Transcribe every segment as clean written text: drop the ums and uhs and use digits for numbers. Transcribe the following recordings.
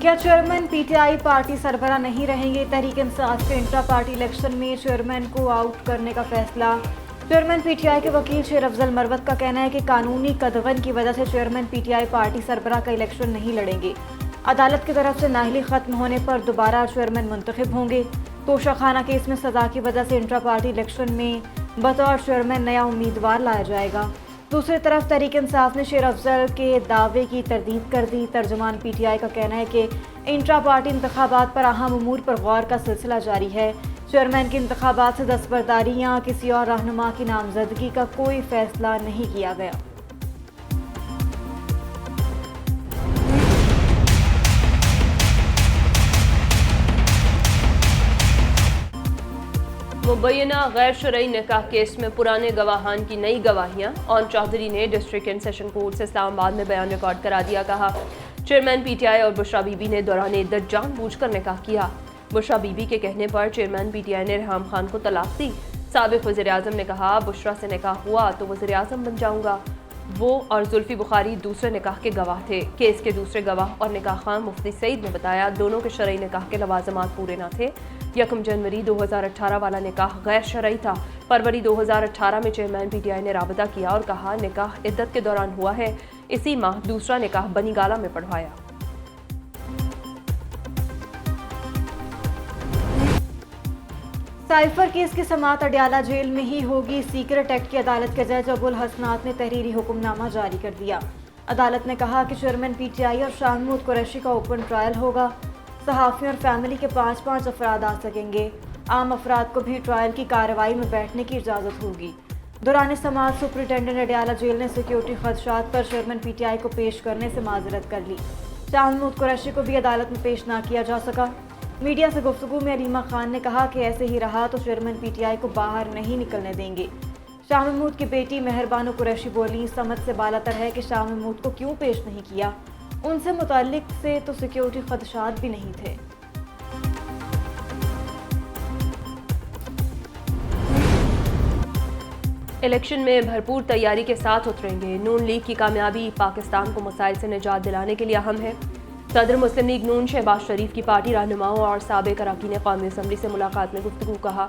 کیا chairman P T I party سربراہ نہیں رہیں گے؟ تحریک انصاف کے انٹرا پارٹی الیکشن میں چیئرمین کو آؤٹ کرنے کا فیصلہ۔ چیئرمین پی ٹی آئی کے وکیل شیر افضل مروت کا کہنا ہے کہ قانونی قدغن کی وجہ سے chairman P T I party سربراہ کا الیکشن نہیں لڑیں گے۔ عدالت کی طرف سے نااہلی ختم ہونے پر دوبارہ چیئرمین منتخب ہوں گے۔ توشہ خانہ کیس میں سزا کی وجہ سے انٹرا پارٹی الیکشن میں بطور چیئرمین نیا امیدوار لایا جائے گا۔ دوسری طرف تحریک انصاف نے شیر افضل کے دعوے کی تردید کر دی۔ ترجمان پی ٹی آئی کا کہنا ہے کہ انٹرا پارٹی انتخابات پر اہم امور پر غور کا سلسلہ جاری ہے۔ چیئرمین کے انتخابات سے دستبرداری یا کسی اور رہنما کی نامزدگی کا کوئی فیصلہ نہیں کیا گیا۔ مبینہ غیر شرعی نکاح کیس میں پرانے گواہان کی نئی گواہیاں۔ اون چودھری نے ڈسٹرکٹ اینڈ سیشن کورٹ سے اسلام آباد میں بیان ریکارڈ کرا دیا۔ کہا، چیئرمین پی ٹی آئی اور بشرا بی بی نے دوران عدت جان بوجھ کر نکاح کیا۔ بشرا بی بی کے کہنے پر چیئرمین پی ٹی آئی نے ریحام خان کو طلاق دی۔ سابق وزیراعظم نے کہا، بشرا سے نکاح ہوا تو وزیراعظم بن جاؤں گا۔ وہ اور زلفی بخاری دوسرے نکاح کے گواہ تھے۔ کیس کے دوسرے گواہ اور نکاح خواہ مفتی سعید نے بتایا، دونوں کے شرعی نکاح کے لوازمات پورے نہ تھے۔ 1 جنوری 2018 والا نکاح غیر شرعی تھا۔ فروری 2018 میں چیئرمین پی ٹی آئی نے رابطہ کیا اور کہا، نکاح عدت کے دوران ہوا ہے۔ اسی ماہ دوسرا نکاح بنی گالہ میں پڑھوایا۔ سائفر کیس کی سماعت اڈیالہ جیل میں ہی ہوگی۔ سیکرٹ ایکٹ کی عدالت کے جج ابو الحسنات نے تحریری حکم نامہ جاری کر دیا۔ عدالت نے کہا کہ چیئرمین پی ٹی آئی اور شاہ محمود قریشی کا اوپن ٹرائل ہوگا۔ صحافیوں اور فیملی کے 5 افراد آ سکیں گے۔ عام افراد کو بھی ٹرائل کی کارروائی میں بیٹھنے کی اجازت ہوگی۔ دوران سماعت سپرنٹینڈنٹ اڈیالہ جیل نے سیکیورٹی خدشات پر چیئرمین پی ٹی آئی کو پیش کرنے سے معذرت کر لی۔ شاہ محمود قریشی کو بھی عدالت میں پیش نہ کیا جا سکا۔ میڈیا سے گفتگو میں علیمہ خان نے کہا کہ ایسے ہی رہا تو چیئرمین پی ٹی آئی کو باہر نہیں نکلنے دیں گے۔ شاہ محمود کی بیٹی مہربانو قریشی بولی، سمجھ سے بالاتر ہے کہ شاہ محمود کو کیوں پیش نہیں کیا، ان سے متعلق سے تو سیکیورٹی خدشات بھی نہیں تھے۔ الیکشن میں بھرپور تیاری کے ساتھ اتریں گے۔ نون لیگ کی کامیابی پاکستان کو مسائل سے نجات دلانے کے لیے اہم ہے۔ صدر مسلم لیگ نون شہباز شریف کی پارٹی رہنماؤں اور سابق اراکین قومی اسمبلی سے ملاقات میں گفتگو۔ کہا،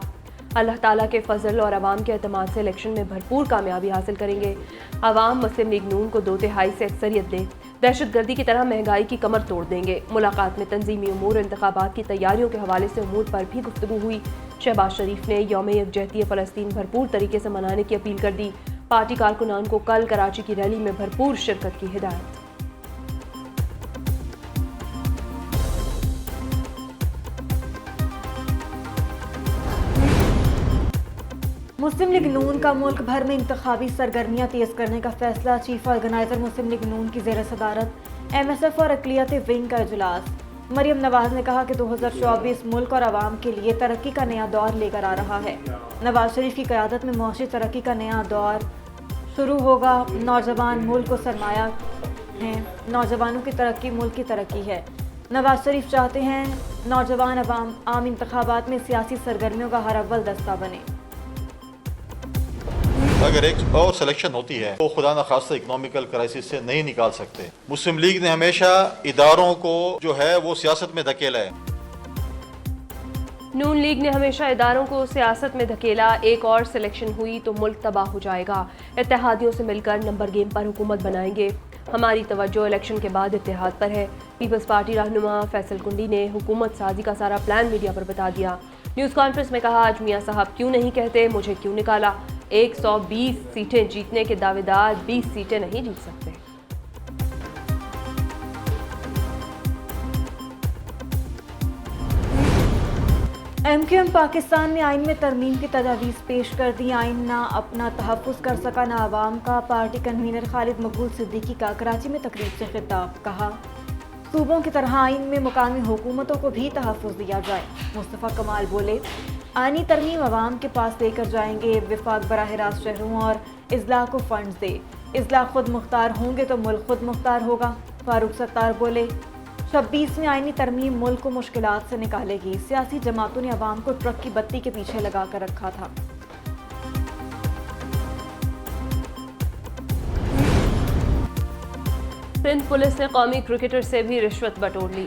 اللہ تعالیٰ کے فضل اور عوام کے اعتماد سے الیکشن میں بھرپور کامیابی حاصل کریں گے۔ عوام مسلم لیگ نون کو 2/3 سے اکثریت دے، دہشت گردی کی طرح مہنگائی کی کمر توڑ دیں گے۔ ملاقات میں تنظیمی امور اور انتخابات کی تیاریوں کے حوالے سے امور پر بھی گفتگو ہوئی۔ شہباز شریف نے یوم یکجہتی فلسطین بھرپور طریقے سے منانے کی اپیل کر دی۔ پارٹی کارکنان کو کل کراچی کی ریلی میں بھرپور شرکت کی ہدایت۔ مسلم لیگ نون کا ملک بھر میں انتخابی سرگرمیاں تیز کرنے کا فیصلہ۔ چیف آرگنائزر مسلم لیگ نون کی زیر صدارت ایم ایس ایف اور اقلیتی ونگ کا اجلاس۔ مریم نواز نے کہا کہ 2024 ملک اور عوام کے لیے ترقی کا نیا دور لے کر آ رہا ہے۔ نواز شریف کی قیادت میں معاشی ترقی کا نیا دور شروع ہوگا۔ نوجوان ملک کو سرمایہ ہیں، نوجوانوں کی ترقی ملک کی ترقی ہے۔ نواز شریف چاہتے ہیں نوجوان عام انتخابات میں سیاسی سرگرمیوں کا ہر اول دستہ بنے۔ اگر ایک اور سلیکشن ہوتی ہے تو خدا نخواستہ اکنامیکل کرائسس سے نہیں نکال سکتے۔ مسلم لیگ نے ہمیشہ اداروں کو جو ہے وہ سیاست میں دھکیلا ہے۔ نون لیگ نے ہمیشہ اداروں کو سیاست میں دھکیلا۔ ایک اور سلیکشن ہوئی تو ملک تباہ ہو جائے گا۔ اتحادیوں سے مل کر نمبر گیم پر حکومت بنائیں گے۔ ہماری توجہ الیکشن کے بعد اتحاد پر ہے۔ پیپلز پارٹی رہنما فیصل کنڈی نے حکومت سازی کا سارا پلان میڈیا پر بتا دیا۔ نیوز کانفرنس میں کہا، آج میاں صاحب کیوں نہیں کہتے، مجھے کیوں نکالا؟ 120 سیٹیں جیتنے کے دعوے دار 20 سیٹیں نہیں جیت سکتے۔ ایم کیو ایم پاکستان نے آئین میں ترمیم کی تجاویز پیش کر دی۔ آئین نہ اپنا تحفظ کر سکا نہ عوام کا۔ پارٹی کنوینر خالد مقبول صدیقی کا کراچی میں تقریب سے خطاب۔ کہا، صوبوں کی طرح آئین میں مقامی حکومتوں کو بھی تحفظ دیا جائے۔ مصطفیٰ کمال بولے، آئینی ترمیم عوام کے پاس لے کر جائیں گے۔ وفاق براہ راست شہروں اور اضلاع کو فنڈز دے۔ اضلاع خود مختار ہوں گے تو ملک خود مختار ہوگا۔ فاروق ستار بولے، 26ویں آئینی ترمیم ملک کو مشکلات سے نکالے گی۔ سیاسی جماعتوں نے عوام کو ٹرک کی بتی کے پیچھے لگا کر رکھا تھا۔ سندھ پولیس نے قومی کرکٹر سے بھی رشوت بٹور لی۔